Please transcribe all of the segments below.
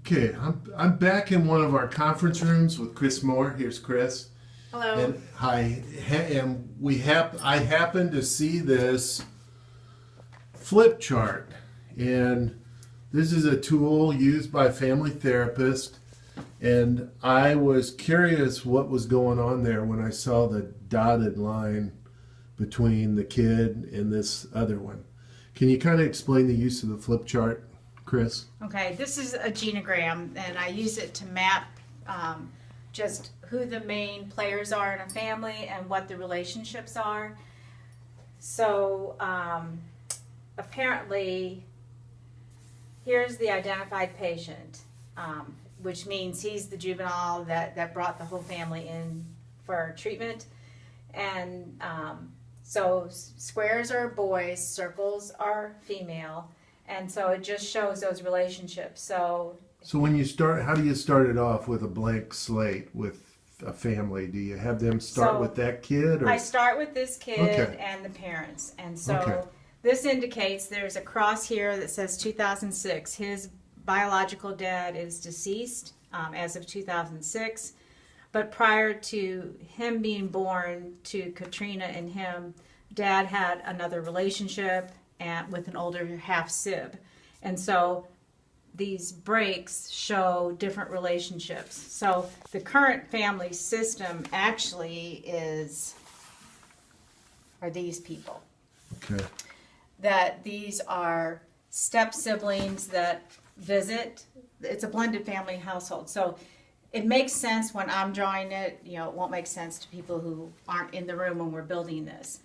Okay, I'm back in one of our conference rooms with Chris Moore. Here's Chris. Hello. And hi, and I happened to see this flip chart, and this is a tool used by family therapists. And I was curious what was going on there when I saw the dotted line between the kid and this other one. Can you kind of explain the use of the flip chart, Chris? Okay, this is a genogram, and I use it to map just who the main players are in a family and what the relationships are. So apparently, here's the identified patient, which means he's the juvenile that brought the whole family in for treatment. And so squares are boys, circles are female. And so it just shows those relationships. So when you start, how do you start it off with a blank slate with a family? Do you have them start with that kid? Or? I start with this kid and the parents. And so this indicates there's a cross here that says 2006. His biological dad is deceased as of 2006. But prior to him being born, to Katrina and him, Dad had another relationship with an older half-sib. And so these breaks show different relationships. So the current family system actually are these people. Okay. That these are step siblings that visit. It's a blended family household. So it makes sense when I'm drawing it. You know, it won't make sense to people who aren't in the room when we're building this.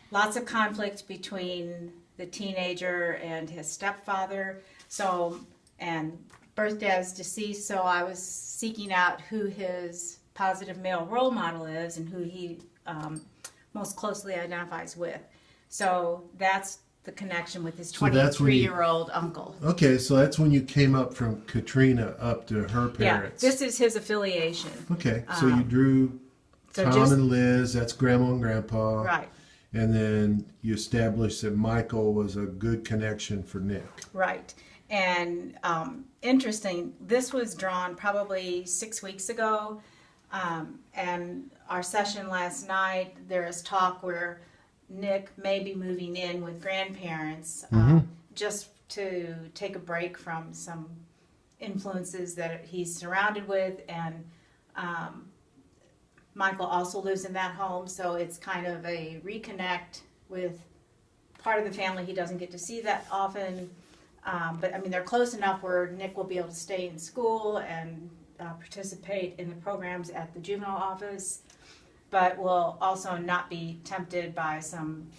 Lots of conflict between the teenager and his stepfather. So, and birth dad's deceased, so I was seeking out who his positive male role model is and who he most closely identifies with. So that's the connection with his 23-year-old uncle. Okay, so that's when you came up from Katrina up to her parents. Yeah, this is his affiliation. Okay, so you drew Tom and Liz, that's Grandma and Grandpa. Right. And then you established that Michael was a good connection for Nick. Right. And interesting, this was drawn probably 6 weeks ago. And our session last night, there is talk where Nick may be moving in with grandparents just to take a break from some influences that he's surrounded with. And Michael also lives in that home, so it's kind of a reconnect with part of the family he doesn't get to see that often. But I mean, they're close enough where Nick will be able to stay in school and participate in the programs at the juvenile office, but will also not be tempted by some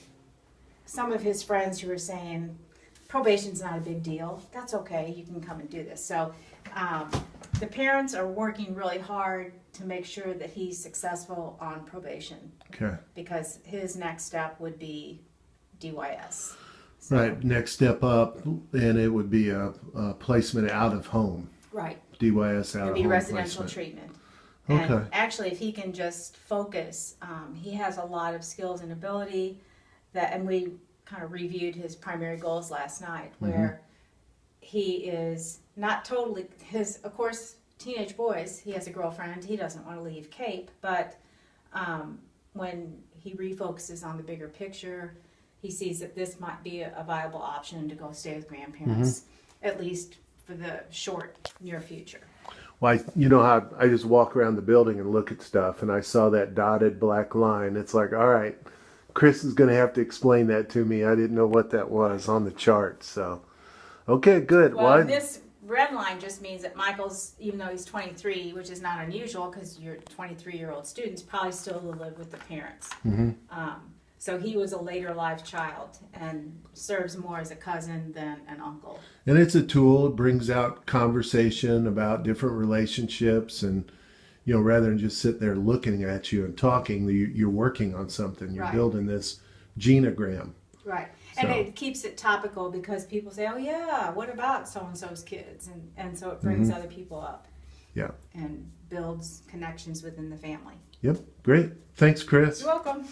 of his friends who are saying, probation's not a big deal. That's okay, you can come and do this. So the parents are working really hard to make sure that he's successful on probation. Okay. Because his next step would be DYS. So, right, next step up, and it would be a placement out of home. Right. DYS out of home. It would be residential placement. Treatment. Okay. And actually, if he can just focus, he has a lot of skills and ability and we kind of reviewed his primary goals last night, where he is not totally, of course, teenage boys, he has a girlfriend, he doesn't want to leave Cape, but when he refocuses on the bigger picture, he sees that this might be a viable option to go stay with grandparents, at least for the short, near future. Well, you know how I just walk around the building and look at stuff, and I saw that dotted black line. It's like, all right, Chris is going to have to explain that to me. I didn't know what that was on the chart. So, okay, good. Well, this red line just means that Michael's, even though he's 23, which is not unusual because your 23-year-old students probably still live with the parents. So he was a later life child and serves more as a cousin than an uncle. And it's a tool. It brings out conversation about different relationships, and you know, rather than just sit there looking at you and talking, you're working on something. You're building this genogram. Right. And it keeps it topical because people say, oh yeah, what about so-and-so's kids? And so it brings other people up. Yeah. And builds connections within the family. Yep. Great. Thanks, Chris. You're welcome.